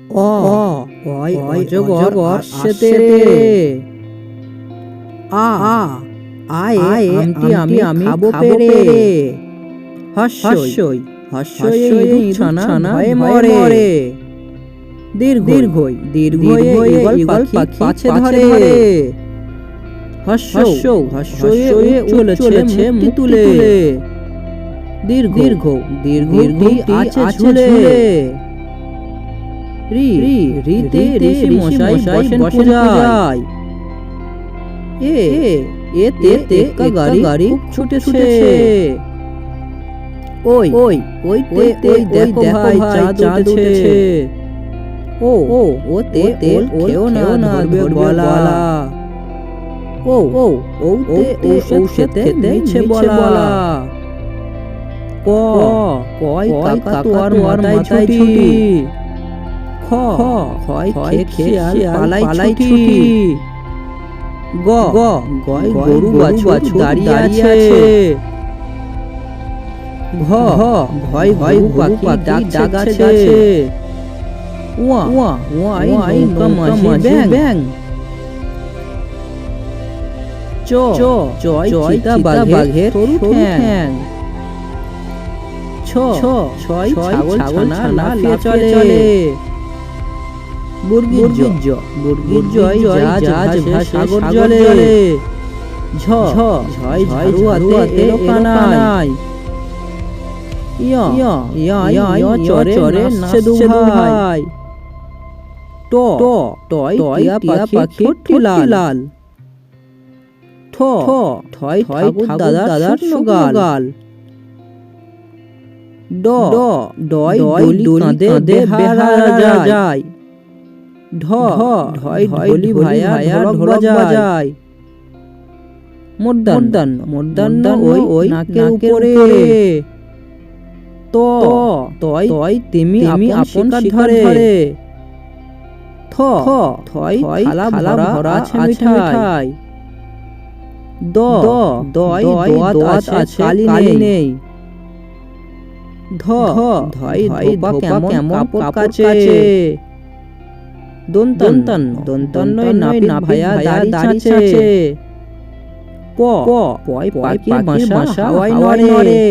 অ অয় অজগর আসছে রে। আ আয় আমটি আমি খাবো পেরে। হস্যই হস্যই ইঁদুর ছানা ভয়ে মরে। দীর্ঘই দীর্ঘই ঈগল পাখি পাছে ধরে। হস্যই চলেছে মুখ তুলে। দীর্ঘ দীর্ঘটি আছে ঝুলে। ঋতে ঋষি মশাই বসেন পূজায়। এতে গাড়ি ছুটেছে। ওইতে দেখো ভাই চাঁদ উঠেছে। ওতে খেও না ধরবে গলা। ঔষধ খেতে বলা। কয় কাকা তোর মাথায় ছুটি। খয় খেয়ে পালাই ছুটি। গয় গরু বাছুর দাঁড়িয়ে আছে। ভয় গরু পাখি ডাক আছে। ওয়াই নৌকা মাঝি ব্যাং। চয় চিতা বাঘের সরু ঠ্যাং। ছয় ছাগল ছানা লাফিয়ে চলে। বুর্গির জয় জাহাজ সাগর জলে। ঝয় ঝাড়ুয়াতে এলো কানাই। চরে নাচে দু ভাই। টয় টিয়া পাখি লাল। ঠয় ঠাকুর দাদার সুগাল। ডয় ডলি কাঁদে বেহারা যায়। ঢয় ঢলি ভায়া ঢোলক বাজায়। মূর্ধন্য ওই নাকের উপরে। তয় তিমি আপন শিকার ধরে। থয় থালা ভরা আছে মিঠাই। দোয়াত আছে কালি নেই। ধয় ধোপা কেমন কাপড় কাচে। দন্তন্নয় নাপিত ভায়া দাড়ি চাচে। পয় পাখির বাসা হাওয়ায় নড়ে।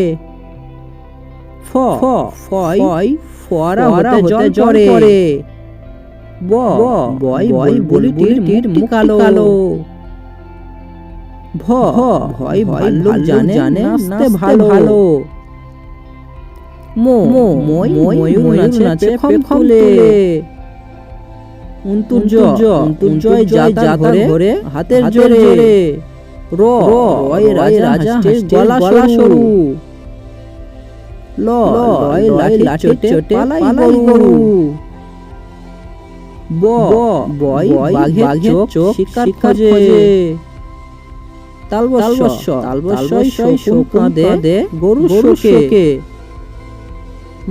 ফয় ফোয়ারা হতে জল পড়ে। বয় বুলটির মুখ কালো। ভয় ভাল্লুক জানে নাচতে ভালো। ময়ূর নাচে খম খুলে। উন্তর্জয় যাতা ঘরে হাতের জোরে। রয় রাজা গলা সরু। লয় লাঠি চোটে পালাই গরু। বয় বাঘের চোখ শিকার খোঁজে। তালবস্য শোক কাঁদে গরু শোকে।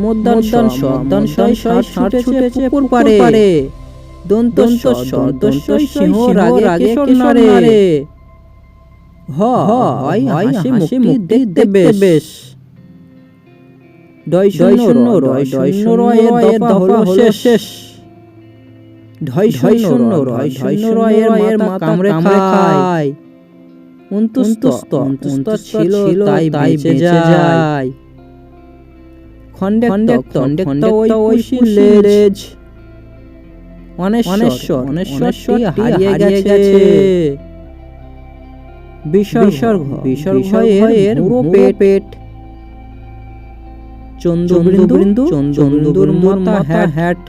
মধ্যাহ্ন ছুটেছে পুকুর পাড়ে। দন্তস্ব সিংহ রাগে নারে। হয় হাসি মুক্তি দেখতে বেশ। ডয় শূন্য রয়ের দফা হলো শেষ। ঢয় শূন্য রয়ের মা কামড়ে খায়। উন্তুস্ত ছিল তাই বেঁচে যায়। খন্ডেক্ত ওই লেজ। অনেশ্বরটি হারিয়ে গেছে। বিসর্গ এর পেট। চন্দ্রবিন্দুর মাথা হ্যাট।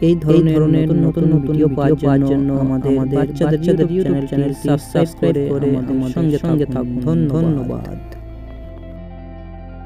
এই ধরনের নতুন ভিডিও পাওয়ার জন্য আমাদের বাচ্চাদের ইউটিউব চ্যানেলটি সাবস্ক্রাইব করে আমাদের সঙ্গে থাকুন। ধন্যবাদ।